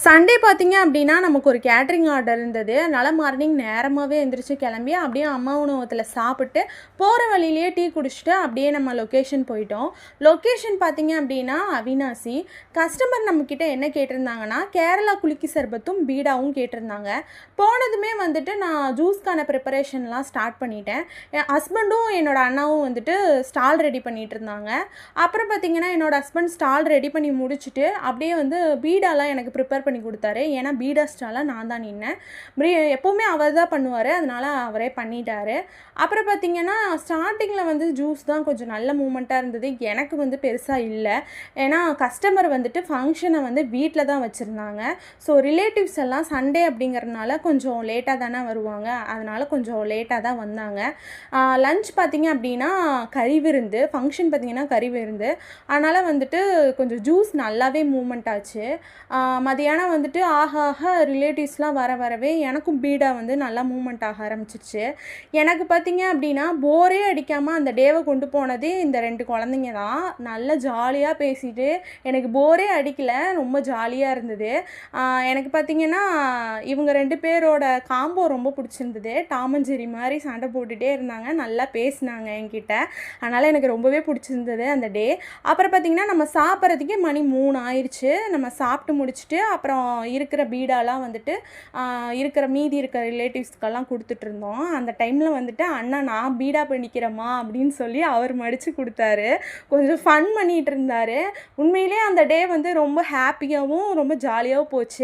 Sunday பார்த்தீங்க அப்படின்னா, நமக்கு ஒரு கேட்டரிங் ஆர்டர் இருந்தது. அதனால மார்னிங் நேரமாவே எந்திரிச்சு கிளம்பி, அப்படியே அம்மா உணவகத்தில சாப்பிட்டு, போற வழியிலேயே டீ குடிச்சுட்டு, அப்படியே நம்ம லொக்கேஷன் போயிட்டோம். லொக்கேஷன் பார்த்தீங்க அப்படின்னா, அவினாசி. கஸ்டமர் நம்மக்கிட்ட என்ன கேட்டிருந்தாங்கன்னா, கேரளா குலுக்கி சர்பத்தும், பீடாவும் கேட்டிருந்தாங்க. போனதுமே வந்துட்டு நான் ஜூஸ்க்கான ப்ரிப்பரேஷன்லாம் ஸ்டார்ட் பண்ணிட்டேன். என் ஹஸ்பண்டும், என்னோட அண்ணாவும் வந்துட்டு ஸ்டால் ரெடி பண்ணிட்டுருந்தாங்க. அப்புறம் பார்த்தீங்கன்னா, என்னோட ஹஸ்பண்ட் ஸ்டால் ரெடி பண்ணி முடிச்சுட்டு, அப்படியே வந்து பீடாலாம் எனக்கு ப்ரிப்பேர் பண்ணி கொடுத்தாரு. ஏன்னா பீடா ஸ்டாலை நான் தான் நின்னேன். எப்போவுமே அவர் தான் பண்ணுவார். அதனால அவரே பண்ணிட்டாரு. அப்புறம் பார்த்திங்கன்னா ஸ்டார்டிங்கில் வந்து ஜூஸ் தான் கொஞ்சம் நல்ல மூமெண்ட்டாக இருந்தது. எனக்கு வந்து பெருசாக இல்லை. ஏன்னா கஸ்டமர் வந்துட்டு ஃபங்க்ஷனை வந்து வீட்டில் தான் வச்சுருந்தாங்க. ஸோ ரிலேட்டிவ்ஸ் எல்லாம் சண்டே அப்படிங்கிறதுனால கொஞ்சம் லேட்டாக தானே வருவாங்க. அதனால் கொஞ்சம் லேட்டாக தான் வந்தாங்க. லன்ச் பார்த்திங்க அப்படின்னா கறி விருந்து, ஃபங்க்ஷன் பார்த்திங்கன்னா கறி விருந்து. அதனால் வந்துட்டு கொஞ்சம் ஜூஸ் நல்லாவே மூமெண்ட் ஆச்சு. மதியானம் வந்துட்டு ஆக ஆக ரிலேட்டிவ்ஸ்லாம் வரவே எனக்கும் பீடா வந்து நல்லா மூமெண்ட் ஆக ஆரம்பிச்சிருச்சு. எனக்கு பார்த்திங்க அப்படின்னா போரே அடிக்காமல் அந்த டேவை கொண்டு போனதே இந்த 2 குழந்தைங்க தான். நல்லா ஜாலியாக பேசிட்டு எனக்கு போரே அடிக்கலை, ரொம்ப ஜாலியாக இருந்தது. எனக்கு பார்த்திங்கன்னா இவங்க 2 பேரோட காம்போ ரொம்ப பிடிச்சிருந்தது. டாம் அண்ட் ஜெர்ரி மாதிரி சண்டை போட்டுகிட்டே இருந்தாங்க, நல்லா பேசினாங்க என்கிட்ட. அதனால் எனக்கு ரொம்பவே பிடிச்சிருந்தது அந்த டே. அப்புறம் பார்த்திங்கன்னா நம்ம சாப்பிட்றதுக்கே மணி 3 ஆயிடுச்சு. நம்ம சாப்பிட்டு முடிச்சுட்டு அப்புறம் இருக்கிற பீடாலாம் வந்துட்டு மீதி இருக்கிற ரிலேட்டிவ்ஸ்க்கெல்லாம் கொடுத்துட்ருந்தோம். அந்த டைமில் வந்துட்டு அண்ணா நான் பீடா பண்ணிக்கிறேம்மா அப்படின்னு சொல்லி அவர் மடித்து கொடுத்தாரு. கொஞ்சம் ஃபன் பண்ணிகிட்டு இருந்தார். உண்மையிலே அந்த டே வந்து ரொம்ப ஹாப்பியாகவும் ரொம்ப ஜாலியாகவும் போச்சு.